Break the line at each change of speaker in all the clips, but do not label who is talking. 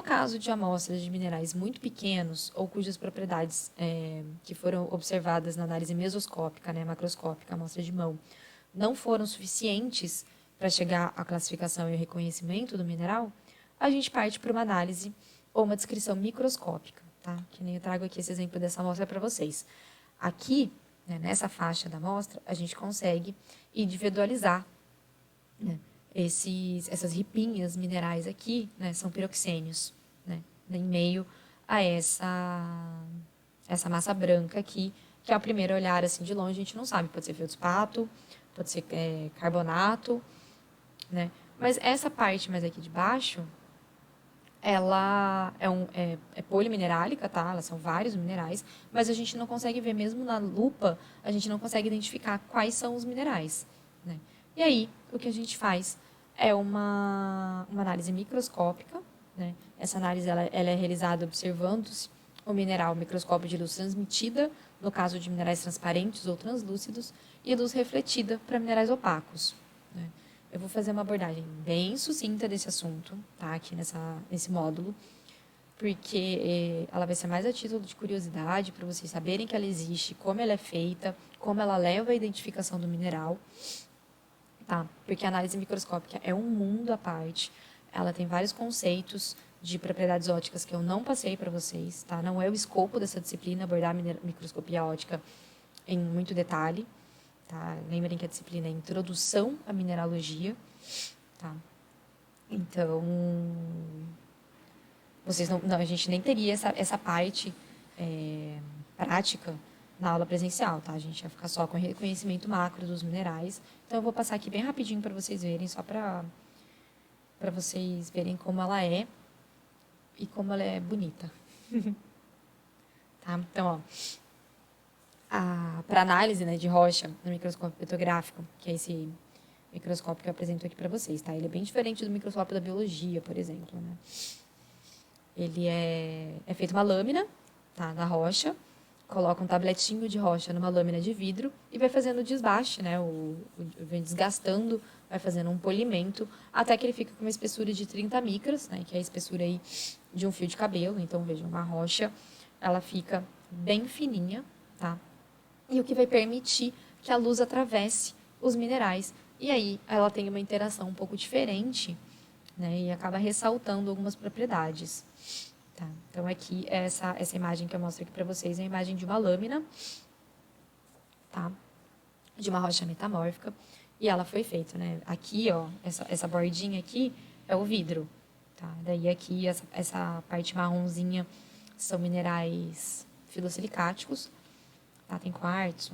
No caso de amostras de minerais muito pequenos ou cujas propriedades que foram observadas na análise mesoscópica, né, macroscópica, amostra de mão, não foram suficientes para chegar à classificação e ao reconhecimento do mineral, a gente parte para uma análise ou uma descrição microscópica, tá? Que nem eu trago aqui esse exemplo dessa amostra para vocês. Aqui, né, nessa faixa da amostra, a gente consegue individualizar, né, essas ripinhas minerais aqui, né, são piroxênios, né, em meio a essa massa branca aqui, que ao primeiro olhar assim de longe a gente não sabe, pode ser feldspato, pode ser carbonato, né, mas essa parte mais aqui de baixo, ela é poliminerálica, tá? Elas são vários minerais, mas a gente não consegue ver, mesmo na lupa, a gente não consegue identificar quais são os minerais, né? E aí, o que a gente faz é uma análise microscópica, né? Essa análise ela é realizada observando-se o mineral, microscópio de luz transmitida, no caso de minerais transparentes ou translúcidos, e luz refletida para minerais opacos, né? Eu vou fazer uma abordagem bem sucinta desse assunto, tá? Aqui nesse módulo, porque ela vai ser mais a título de curiosidade, para vocês saberem que ela existe, como ela é feita, como ela leva à identificação do mineral, tá? Porque a análise microscópica é um mundo à parte, ela tem vários conceitos de propriedades ópticas que eu não passei para vocês, tá? Não é o escopo dessa disciplina abordar a microscopia óptica em muito detalhe. Tá? Lembrem que a disciplina é Introdução à Mineralogia. Tá? Então, vocês não, a gente nem teria essa parte prática na aula presencial. Tá? A gente ia ficar só com o reconhecimento macro dos minerais. Então, eu vou passar aqui bem rapidinho para vocês verem, só para vocês verem como ela é e como ela é bonita. Tá? Então, ó, para análise, né, de rocha no microscópio petrográfico, que é esse microscópio que eu apresento aqui para vocês, tá? Ele é bem diferente do microscópio da biologia, por exemplo, né? Ele é feito uma lâmina, tá, da rocha, coloca um tabletinho de rocha numa lâmina de vidro e vai fazendo o desbaste, né? Vem desgastando, vai fazendo um polimento, até que ele fica com uma espessura de 30 micras, né? Que é a espessura aí de um fio de cabelo. Então, vejam, uma rocha, ela fica bem fininha, tá? E o que vai permitir que a luz atravesse os minerais. E aí ela tem uma interação um pouco diferente, né? E acaba ressaltando algumas propriedades. Tá? Então, aqui, essa imagem que eu mostro aqui para vocês é a imagem de uma lâmina, tá? De uma rocha metamórfica. E ela foi feita, né? Aqui, ó, essa bordinha aqui é o vidro. Tá? Daí aqui, essa parte marronzinha são minerais filosilicáticos. Tá? Tem quartzo,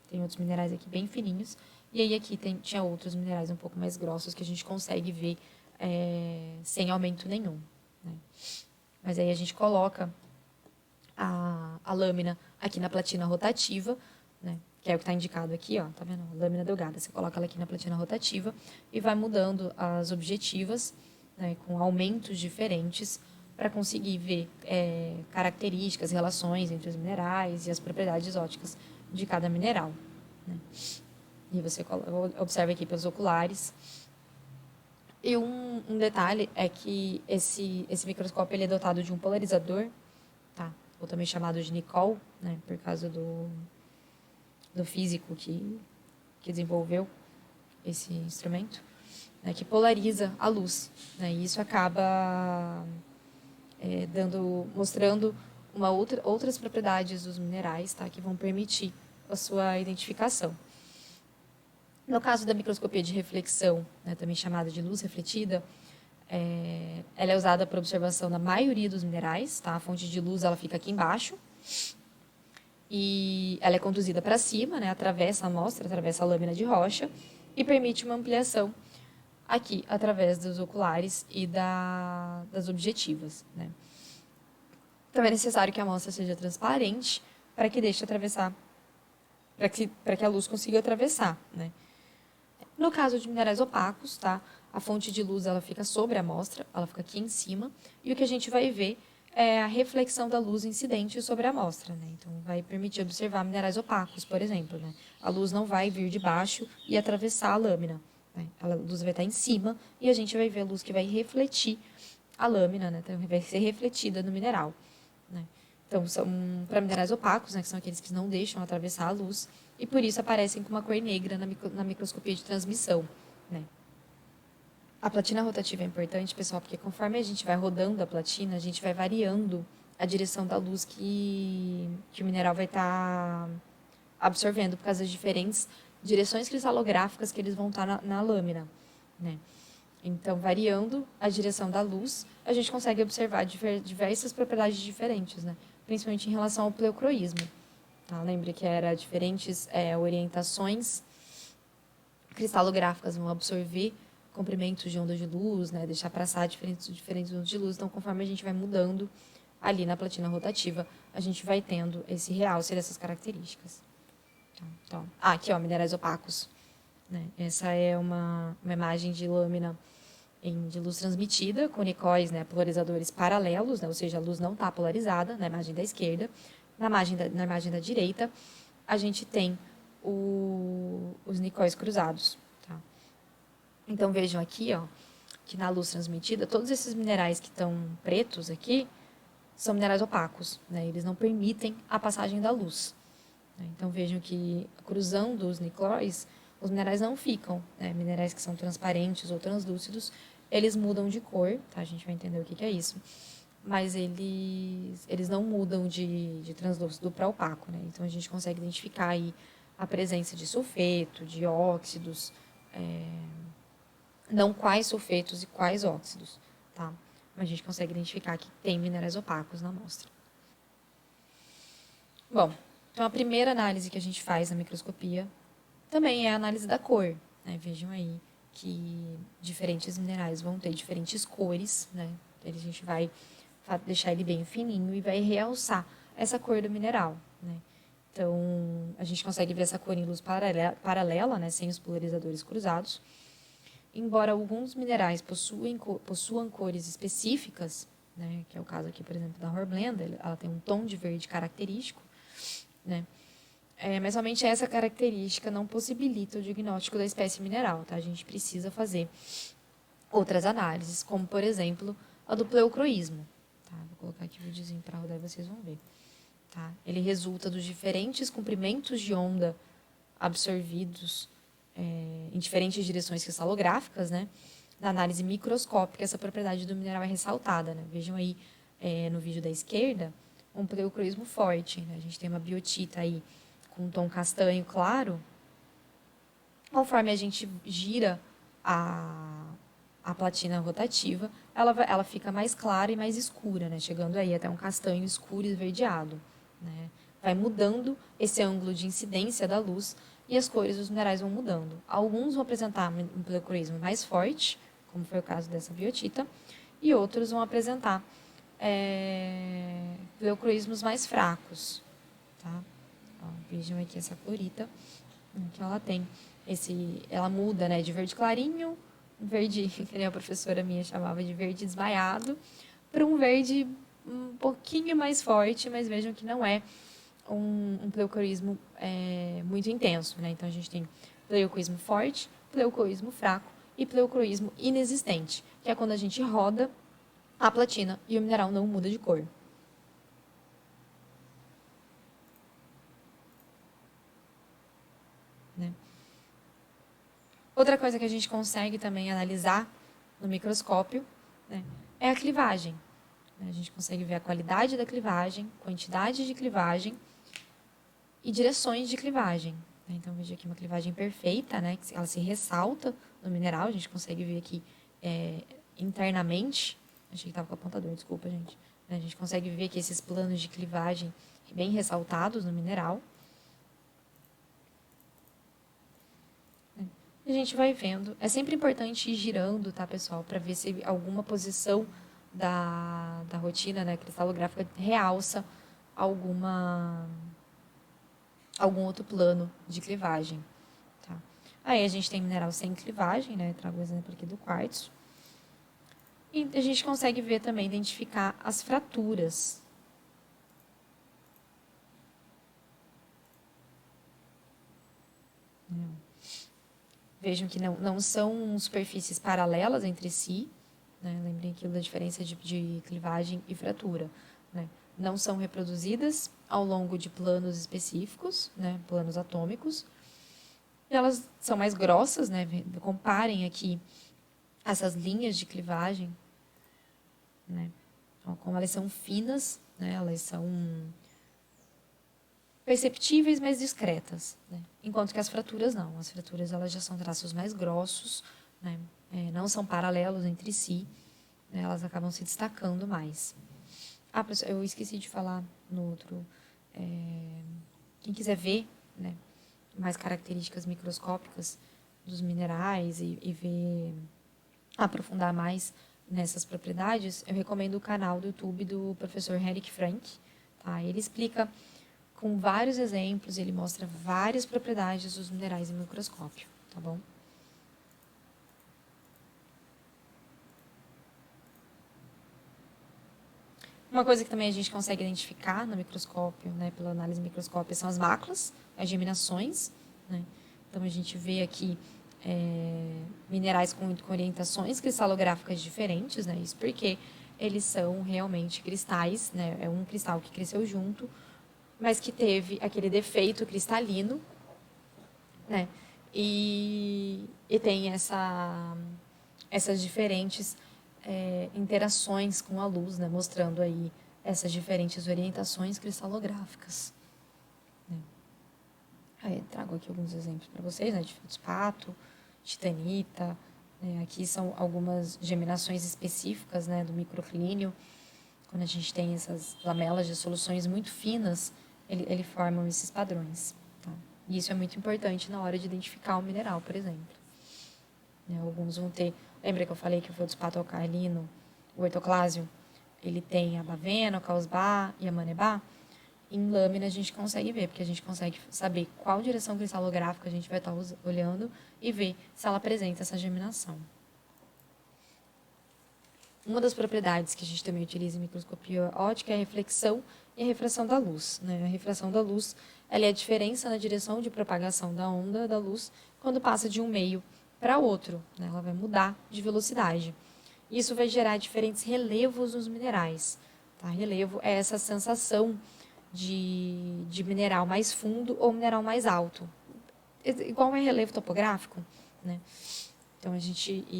tem outros minerais aqui bem fininhos. E aí aqui tinha outros minerais um pouco mais grossos que a gente consegue ver sem aumento nenhum, né? Mas aí a gente coloca a lâmina aqui na platina rotativa, né? Que é o que está indicado aqui, ó, tá vendo? Lâmina delgada. Você coloca ela aqui na platina rotativa e vai mudando as objetivas, né, com aumentos diferentes, para conseguir ver características, relações entre os minerais e as propriedades ópticas de cada mineral, né? E você observa aqui pelos oculares. E um detalhe é que esse microscópio ele é dotado de um polarizador, tá? Ou também chamado de Nicol, né? Por causa do físico que desenvolveu esse instrumento, né? Que polariza a luz, né? E isso acaba mostrando outras propriedades dos minerais, tá? Que vão permitir a sua identificação. No caso da microscopia de reflexão, né, também chamada de luz refletida, ela é usada para observação da maioria dos minerais, tá? A fonte de luz ela fica aqui embaixo e ela é conduzida para cima, né, atravessa a amostra, atravessa a lâmina de rocha e permite uma ampliação aqui através dos oculares e das objetivas, né? Então é necessário que a amostra seja transparente para que deixe atravessar, para que a luz consiga atravessar, né? No caso de minerais opacos, tá? A fonte de luz ela fica sobre a amostra, ela fica aqui em cima, e o que a gente vai ver é a reflexão da luz incidente sobre a amostra, né? Então, vai permitir observar minerais opacos, por exemplo, né? A luz não vai vir de baixo e atravessar a lâmina, né? A luz vai estar em cima e a gente vai ver a luz que vai refletir a lâmina, né? Então, vai ser refletida no mineral, né? Então, são para minerais opacos, né? Que são aqueles que não deixam atravessar a luz, e por isso aparecem com uma cor negra na microscopia de transmissão, né? A platina rotativa é importante, pessoal, porque conforme a gente vai rodando a platina, a gente vai variando a direção da luz que o mineral vai estar absorvendo por causa das diferentes direções cristalográficas que eles vão estar na lâmina, né? Então, variando a direção da luz, a gente consegue observar diversas propriedades diferentes, né? Principalmente em relação ao pleocroísmo. Tá? Lembre que era diferentes orientações cristalográficas vão absorver comprimentos de onda de luz, né? Deixar passar diferentes ondas de luz. Então, conforme a gente vai mudando ali na platina rotativa, a gente vai tendo esse realce dessas características. Tá? Então, aqui, ó, minerais opacos. Né? Essa é uma imagem de lâmina de luz transmitida, com nicóis, né, polarizadores paralelos, né, ou seja, a luz não está polarizada, na imagem da esquerda. Na imagem da direita, a gente tem os nicóis cruzados. Tá? Então, vejam aqui, ó, que na luz transmitida, todos esses minerais que estão pretos aqui são minerais opacos, né, eles não permitem a passagem da luz. Então, vejam que, cruzando os nicóis, os minerais não ficam, né? Minerais que são transparentes ou translúcidos, eles mudam de cor, tá? A gente vai entender o que é isso. Mas eles não mudam de translúcido para opaco, né? Então, a gente consegue identificar aí a presença de sulfeto, de óxidos, não quais sulfetos e quais óxidos, tá? Mas a gente consegue identificar que tem minerais opacos na amostra. Bom, então a primeira análise que a gente faz na microscopia também é a análise da cor, né? Vejam aí que diferentes minerais vão ter diferentes cores, né? A gente vai deixar ele bem fininho e vai realçar essa cor do mineral, né? Então, a gente consegue ver essa cor em luz paralela, né? Sem os polarizadores cruzados. Embora alguns minerais possuam cores específicas, né? Que é o caso aqui, por exemplo, da hornblende, ela tem um tom de verde característico, né? Mas somente essa característica não possibilita o diagnóstico da espécie mineral, tá? A gente precisa fazer outras análises, como, por exemplo, a do pleocroísmo. Tá? Vou colocar aqui o videozinho para rodar e vocês vão ver. Tá? Ele resulta dos diferentes comprimentos de onda absorvidos em diferentes direções cristalográficas, né? Na análise microscópica, essa propriedade do mineral é ressaltada, né? Vejam aí no vídeo da esquerda, um pleocroísmo forte, né? A gente tem uma biotita aí com um tom castanho claro. Conforme a gente gira a platina rotativa, ela fica mais clara e mais escura, né? Chegando aí até um castanho escuro e esverdeado, né? Vai mudando esse ângulo de incidência da luz e as cores dos minerais vão mudando. Alguns vão apresentar um pleocroísmo mais forte, como foi o caso dessa biotita, e outros vão apresentar pleocroísmos mais fracos, tá? Ó, vejam aqui essa clorita, que ela tem ela muda, né, de verde clarinho, um verde que nem a professora minha chamava de verde desmaiado, para um verde um pouquinho mais forte, mas vejam que não é um pleocroísmo muito intenso, né? Então a gente tem pleocroísmo forte, pleocroísmo fraco e pleocroísmo inexistente, que é quando a gente roda a platina e o mineral não muda de cor. Né? Outra coisa que a gente consegue também analisar no microscópio, né, é a clivagem. A gente consegue ver a qualidade da clivagem, quantidade de clivagem e direções de clivagem. Então, veja aqui uma clivagem perfeita, né, que ela se ressalta no mineral, a gente consegue ver aqui internamente. Achei que estava com o apontador, desculpa, gente. A gente consegue ver aqui esses planos de clivagem bem ressaltados no mineral. A gente vai vendo. É sempre importante ir girando, tá, pessoal? Para ver se alguma posição da rotina, né, cristalográfica realça algum outro plano de clivagem. Tá? Aí a gente tem mineral sem clivagem, né? Trago o exemplo aqui do quartzo. E a gente consegue ver também, identificar as fraturas. Vejam que não são superfícies paralelas entre si, né? Lembrem aquilo da diferença de clivagem e fratura, né? Não são reproduzidas ao longo de planos específicos, né? Planos atômicos. E elas são mais grossas, né? Comparem aqui essas linhas de clivagem, né? Então, como elas são finas, né? Elas são perceptíveis, mas discretas, né? Enquanto que as fraturas não. As fraturas elas já são traços mais grossos, né? Não são paralelos entre si, né? Elas acabam se destacando mais. Ah, pessoal, eu esqueci de falar no outro. Quem quiser ver, né, mais características microscópicas dos minerais e ver, aprofundar mais nessas propriedades, eu recomendo o canal do YouTube do professor Henrik Frank. Tá? Ele explica com vários exemplos, ele mostra várias propriedades dos minerais em microscópio, tá bom? Uma coisa que também a gente consegue identificar no microscópio, né, pela análise microscópica, são as máculas, as geminações, né? Então, a gente vê aqui minerais com orientações cristalográficas diferentes, né? Isso porque eles são realmente cristais, né? É um cristal que cresceu junto, mas que teve aquele defeito cristalino, né? E tem essas diferentes interações com a luz, né? Mostrando aí essas diferentes orientações cristalográficas. Né? Aí, trago aqui alguns exemplos para vocês, né? De feldspato, titanita. Né? Aqui são algumas geminações específicas, né? Do microclínio. Quando a gente tem essas lamelas de soluções muito finas, ele formam esses padrões. Tá? E isso é muito importante na hora de identificar o mineral, por exemplo. Né? Alguns vão ter... Lembra que eu falei que o feldspato alcalino, o ortoclásio, ele tem a bavena, o causbá e a manebá? Em lâmina a gente consegue ver, porque a gente consegue saber qual direção cristalográfica a gente vai estar olhando e ver se ela apresenta essa geminação. Uma das propriedades que a gente também utiliza em microscopia óptica é a reflexão e a refração da luz. Né? A refração da luz ela é a diferença na direção de propagação da onda da luz quando passa de um meio para outro. Né? Ela vai mudar de velocidade. Isso vai gerar diferentes relevos nos minerais. Tá? Relevo é essa sensação de mineral mais fundo ou mineral mais alto. Igual é relevo topográfico. Né? Então, a gente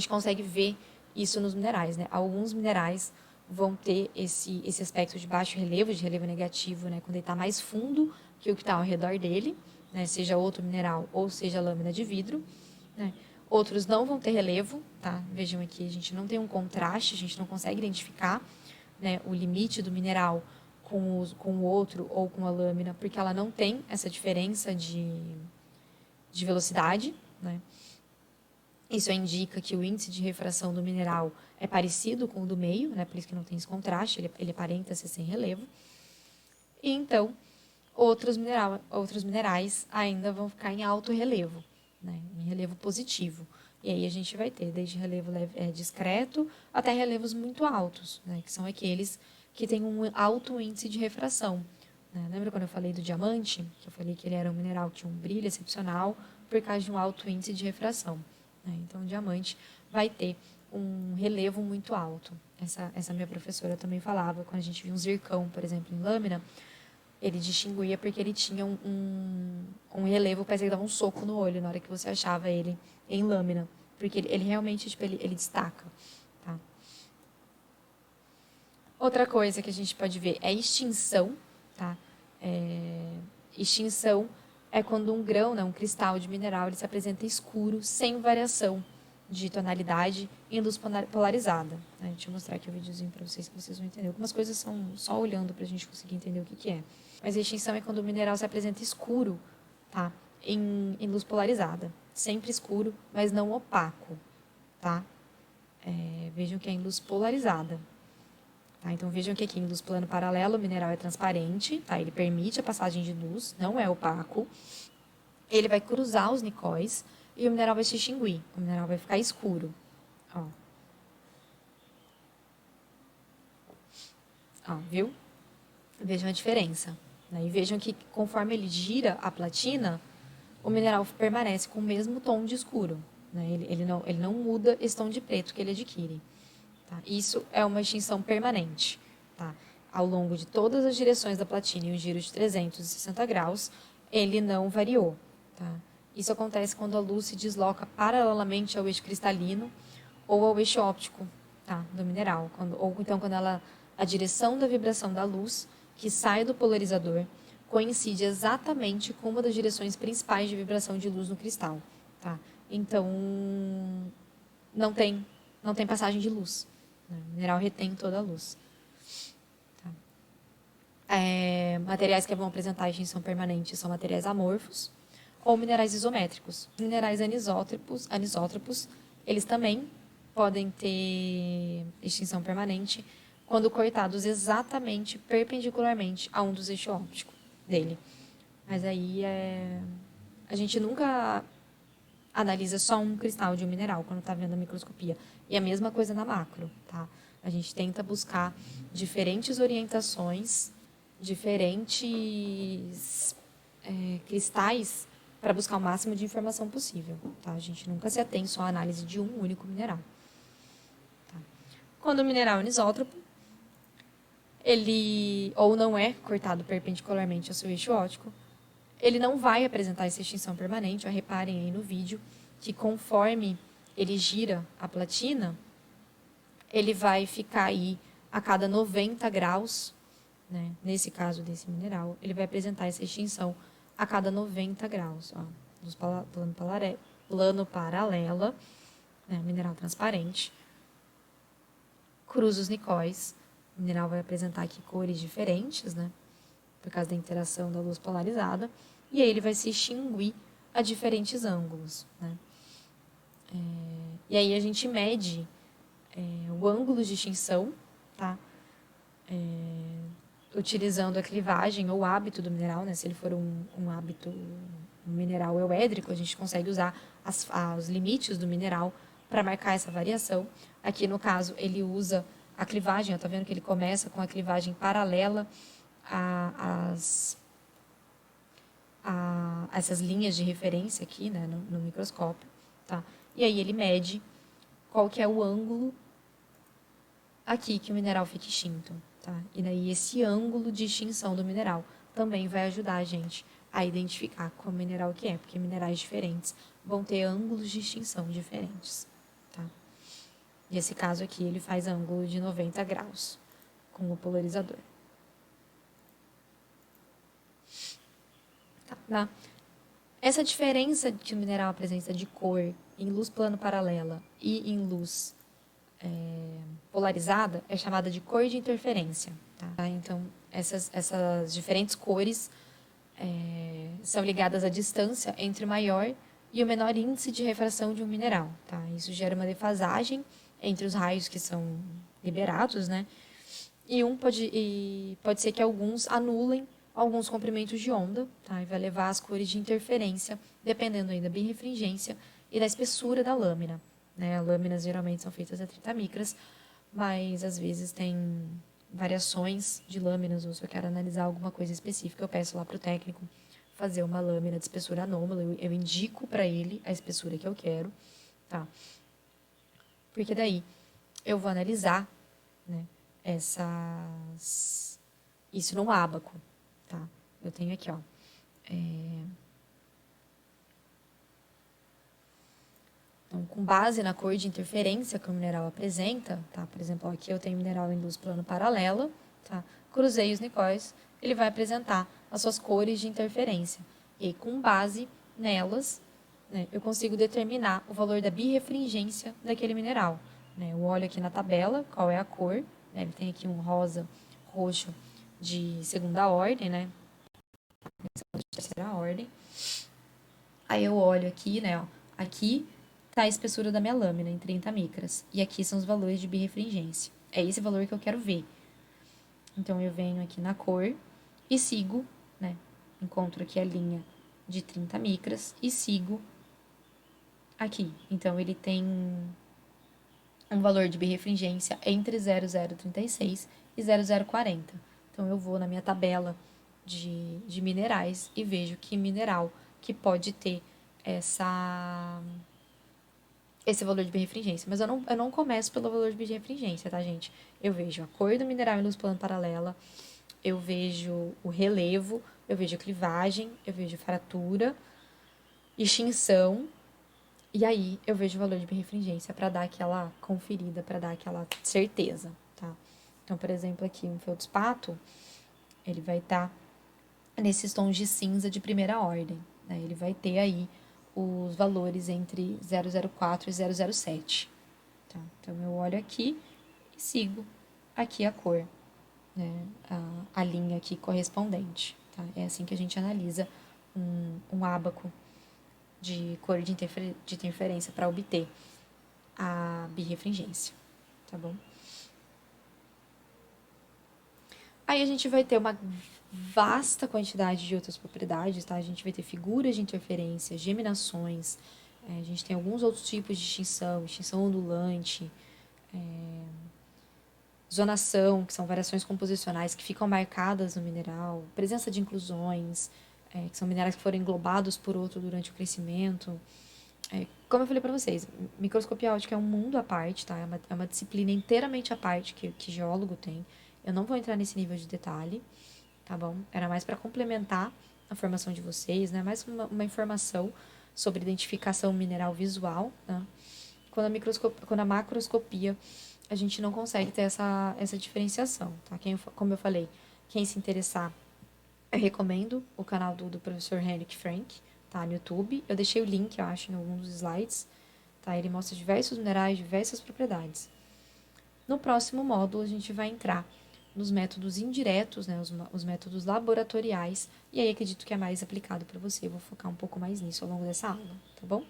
consegue ver isso nos minerais, né? Alguns minerais vão ter esse aspecto de baixo relevo, de relevo negativo, né? Quando ele está mais fundo que o que está ao redor dele, né? Seja outro mineral ou seja lâmina de vidro, né? Outros não vão ter relevo, tá? Vejam aqui, a gente não tem um contraste, a gente não consegue identificar, né, o limite do mineral com o outro ou com a lâmina, porque ela não tem essa diferença de velocidade, né? Isso indica que o índice de refração do mineral é parecido com o do meio, né? Por isso que não tem esse contraste, ele aparenta ser sem relevo. E então, outros minerais ainda vão ficar em alto relevo, né? Em relevo positivo. E aí a gente vai ter desde relevo discreto até relevos muito altos, né? Que são aqueles que têm um alto índice de refração. Né? Lembra quando eu falei do diamante? Que eu falei que ele era um mineral que tinha um brilho excepcional por causa de um alto índice de refração. Então, o diamante vai ter um relevo muito alto. Essa minha professora também falava, quando a gente via um zircão, por exemplo, em lâmina, ele distinguia porque ele tinha um relevo, parece que dava um soco no olho na hora que você achava ele em lâmina. Porque ele realmente, tipo, ele destaca. Tá? Outra coisa que a gente pode ver é extinção. Tá? Extinção é quando um grão, né, um cristal de mineral, ele se apresenta escuro, sem variação de tonalidade em luz polarizada. Né? Deixa eu mostrar aqui o videozinho para vocês, que vocês vão entender. Algumas coisas são só olhando para a gente conseguir entender o que é. Mas a extinção é quando o mineral se apresenta escuro, tá? Em luz polarizada. Sempre escuro, mas não opaco. Tá? Vejam que é em luz polarizada. Tá? Então, vejam que aqui em luz plano paralelo o mineral é transparente, tá? Ele permite a passagem de luz, não é opaco. Ele vai cruzar os nicóis e o mineral vai se extinguir. O mineral vai ficar escuro. Ó. Ó, viu? Vejam a diferença. Né? E vejam que conforme ele gira a platina, o mineral permanece com o mesmo tom de escuro. né? Ele não muda esse tom de preto que ele adquire. Tá? Isso é uma extinção permanente. Tá? Ao longo de todas as direções da platina em um giro de 360 graus, ele não variou. Tá? Isso acontece quando a luz se desloca paralelamente ao eixo cristalino ou ao eixo óptico, tá, do mineral. Ou então quando a direção da vibração da luz, que sai do polarizador, coincide exatamente com uma das direções principais de vibração de luz no cristal. Tá? Então, não tem passagem de luz. Né? O mineral retém toda a luz. Tá? Materiais que vão apresentar extinção permanente são materiais amorfos ou minerais isométricos. Minerais anisótropos, eles também podem ter extinção permanente quando cortados exatamente perpendicularmente a um dos eixos ópticos dele. Mas aí a gente nunca analisa só um cristal de um mineral quando está vendo a microscopia. E a mesma coisa na macro, tá? A gente tenta buscar diferentes orientações, diferentes cristais para buscar o máximo de informação possível, tá? A gente nunca se atém só à análise de um único mineral. Tá? Quando o mineral é anisótropo, ele ou não é cortado perpendicularmente ao seu eixo óptico, ele não vai apresentar essa extinção permanente. Reparem aí no vídeo que conforme ele gira a platina, ele vai ficar aí a cada 90 graus, né? Nesse caso desse mineral, ele vai apresentar essa extinção a cada 90 graus. Ó, plano paralela, né? Mineral transparente. Cruza os nicóis, o mineral vai apresentar aqui cores diferentes, né? Por causa da interação da luz polarizada, e aí ele vai se extinguir a diferentes ângulos, né? E aí a gente mede o ângulo de extinção, tá? Utilizando a clivagem ou hábito do mineral, né? Se ele for um hábito, um mineral euédrico, a gente consegue usar os limites do mineral para marcar essa variação. Aqui, no caso, ele usa a clivagem, ó, tá vendo que ele começa com a clivagem paralela a essas linhas de referência aqui, né, no microscópio, tá? E aí ele mede qual que é o ângulo aqui que o mineral fica extinto, tá? E daí esse ângulo de extinção do mineral também vai ajudar a gente a identificar qual mineral que é, porque minerais diferentes vão ter ângulos de extinção diferentes, tá? Nesse caso aqui, ele faz ângulo de 90 graus com o polarizador. Tá? Essa diferença que o mineral apresenta de cor em luz plano paralela e em luz polarizada é chamada de cor de interferência. Tá? Então, essas diferentes cores são ligadas à distância entre o maior e o menor índice de refração de um mineral. Tá? Isso gera uma defasagem entre os raios que são liberados, né? E pode ser que alguns anulem alguns comprimentos de onda, tá? E vai levar às cores de interferência, dependendo aí da birrefringência e da espessura da lâmina, né? Lâminas geralmente são feitas a 30 micras, mas às vezes tem variações de lâminas, ou se eu quero analisar alguma coisa específica, eu peço lá para o técnico fazer uma lâmina de espessura anômala, eu indico para ele a espessura que eu quero, tá? Porque daí eu vou analisar, né, isso num ábaco, tá? Eu tenho aqui, ó, então, com base na cor de interferência que o mineral apresenta, tá? Por exemplo, ó, aqui eu tenho mineral em luz plano paralela, tá? Cruzei os nicóis, ele vai apresentar as suas cores de interferência. E aí, com base nelas, né, eu consigo determinar o valor da birrefringência daquele mineral. Né? Eu olho aqui na tabela qual é a cor, né? Ele tem aqui um rosa, roxo de segunda ordem, né? De terceira ordem. Aí eu olho aqui, né? Ó, aqui está a espessura da minha lâmina, em 30 micras. E aqui são os valores de birrefringência. É esse valor que eu quero ver. Então, eu venho aqui na cor e sigo, né? Encontro aqui a linha de 30 micras e sigo aqui. Então, ele tem um valor de birrefringência entre 0,036 e 0,040. Então, eu vou na minha tabela de minerais e vejo que mineral que pode ter esse valor de birrefringência. Mas eu não começo pelo valor de birrefringência, tá, gente? Eu vejo a cor do mineral em luz plano paralela, eu vejo o relevo, eu vejo a clivagem, eu vejo fratura, extinção, e aí eu vejo o valor de birrefringência para dar aquela conferida, para dar aquela certeza, tá? Então, por exemplo, aqui um feldspato, ele vai estar nesses tons de cinza de primeira ordem, né? Ele vai ter aí os valores entre 004 e 007, tá? Então, eu olho aqui e sigo aqui a cor, né? A linha aqui correspondente, tá? É assim que a gente analisa um ábaco de cor de interferência para obter a birrefringência, tá bom? Aí a gente vai ter uma vasta quantidade de outras propriedades, tá? A gente vai ter figuras de interferência, geminações, a gente tem alguns outros tipos de extinção, extinção ondulante, zonação, que são variações composicionais que ficam marcadas no mineral, presença de inclusões, que são minerais que foram englobados por outro durante o crescimento. Como eu falei para vocês, microscopia óptica é um mundo à parte, tá? É uma disciplina inteiramente à parte que geólogo tem. Eu não vou entrar nesse nível de detalhe, tá bom? Era mais para complementar a formação de vocês, né? Mais uma informação sobre identificação mineral visual, né? Quando a macroscopia, a gente não consegue ter essa diferenciação, tá? Como eu falei, quem se interessar, eu recomendo o canal do professor Henrik Frank, tá? No YouTube. Eu deixei o link, eu acho, em algum dos slides, tá? Ele mostra diversos minerais, diversas propriedades. No próximo módulo, a gente vai entrar nos métodos indiretos, né? Os métodos laboratoriais, e aí acredito que é mais aplicado para você. Eu vou focar um pouco mais nisso ao longo dessa aula, tá bom?